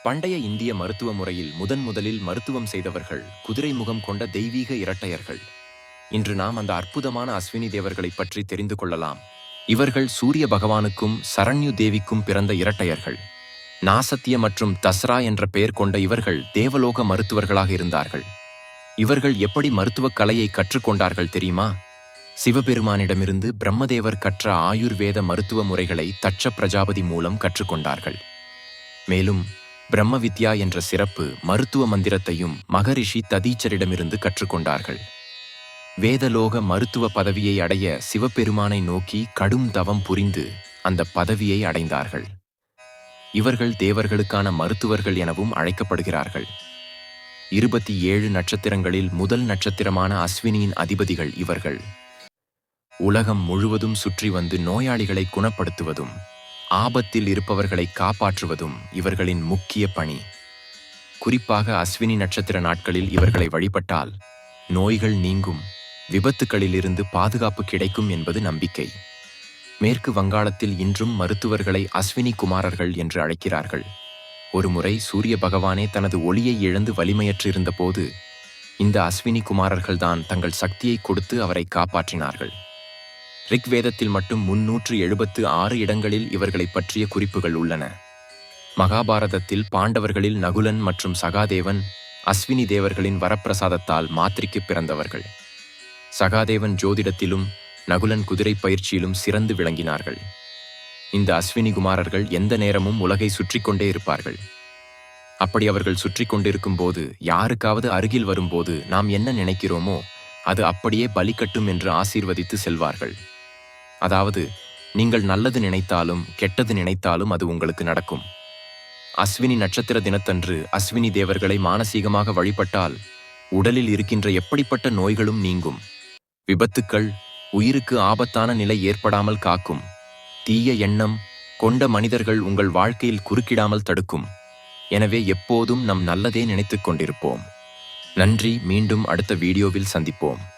பண்டைய இந்திய மருத்துவ முறையில் முதலில் மருத்துவம் செய்தவர்கள் குதிரை முகம் கொண்ட தெய்வீக இரட்டையர்கள். இன்று நாம் அந்த அற்புதமான அஸ்வினி தேவர்களைப் பற்றி தெரிந்து கொள்ளலாம். இவர்கள் சூரிய பகவானுக்கும் சரண்யு தேவிக்கும் பிறந்த இரட்டையர்கள். நாசத்திய மற்றும் தஸ்ரா என்ற பெயர் கொண்ட இவர்கள் தேவலோக மருத்துவர்களாக இருந்தார்கள். இவர்கள் எப்படி மருத்துவக் கலையை கற்றுக்கொண்டார்கள் தெரியுமா? சிவபெருமானிடமிருந்து பிரம்மதேவர் கற்ற ஆயுர்வேத மருத்துவ முறைகளை தட்ச பிரஜாபதி மூலம் கற்றுக்கொண்டார்கள். மேலும் பிரம்ம வித்யா என்ற சிறப்பு மருத்துவ மந்திரத்தையும் மகரிஷி ததீச்சரிடமிருந்து கற்றுக்கொண்டார்கள். வேதலோக மருத்துவ பதவியை அடைய சிவபெருமானை நோக்கி கடும் தவம் புரிந்து அந்த பதவியை அடைந்தார்கள். இவர்கள் தேவர்களுக்கான மருத்துவர்கள் எனவும் அழைக்கப்படுகிறார்கள். 27 நட்சத்திரங்களில் முதல் நட்சத்திரமான அஸ்வினியின் அதிபதிகள் இவர்கள். உலகம் முழுவதும் சுற்றி வந்து நோயாளிகளை குணப்படுத்துவதும் ஆபத்தில் இருப்பவர்களை காப்பாற்றுவதும் இவர்களின் முக்கிய பணி. குறிப்பாக அஸ்வினி நட்சத்திர நாட்களில் இவர்களை வழிபட்டால் நோய்கள் நீங்கும், விபத்துகளிலிருந்து பாதுகாப்பு கிடைக்கும் என்பது நம்பிக்கை. மேற்கு வங்காளத்தில் இன்றும் மருத்துவர்களை அஸ்வினி குமாரர்கள் என்று அழைக்கிறார்கள். ஒருமுறை சூரிய பகவானே தனது ஒளியை இழந்து வலிமையற்றிருந்த போது இந்த அஸ்வினி குமாரர்கள்தான் தங்கள் சக்தியை கொடுத்து அவரை காப்பாற்றினார்கள். ரிக்வேதத்தில் மட்டும் 376 இடங்களில் இவர்களை பற்றிய குறிப்புகள் உள்ளன. மகாபாரதத்தில் பாண்டவர்களில் நகுலன் மற்றும் சகாதேவன் அஸ்வினி தேவர்களின் வரப்பிரசாதத்தால் மாத்திரிக்கு பிறந்தவர்கள். சகாதேவன் ஜோதிடத்திலும் நகுலன் குதிரை பயிற்சியிலும் சிறந்து விளங்கினார்கள். இந்த அஸ்வினி குமாரர்கள் எந்த நேரமும் உலகை சுற்றி கொண்டே இருப்பார்கள். அப்படி அவர்கள் சுற்றி கொண்டிருக்கும் போது யாருக்காவது அருகில் வரும்போது நாம் என்ன நினைக்கிறோமோ அது அப்படியே பலிக்கட்டும் என்று ஆசீர்வதித்து செல்வார்கள். அதாவது, நீங்கள் நல்லது நினைத்தாலும் கெட்டது நினைத்தாலும் அது உங்களுக்கு நடக்கும். அஸ்வினி நட்சத்திர தினத்தன்று அஸ்வினி தேவர்களை மானசீகமாக வழிபட்டால் உடலில் இருக்கின்ற எப்படிப்பட்ட நோய்களும் நீங்கும். விபத்துக்கள், உயிருக்கு ஆபத்தான நிலை ஏற்படாமல் காக்கும். தீய எண்ணம் கொண்ட மனிதர்கள் உங்கள் வாழ்க்கையில் குறுக்கிடாமல் தடுக்கும். எனவே எப்போதும் நம் நல்லதே நினைத்துக் கொண்டிருப்போம். நன்றி. மீண்டும் அடுத்த வீடியோவில் சந்திப்போம்.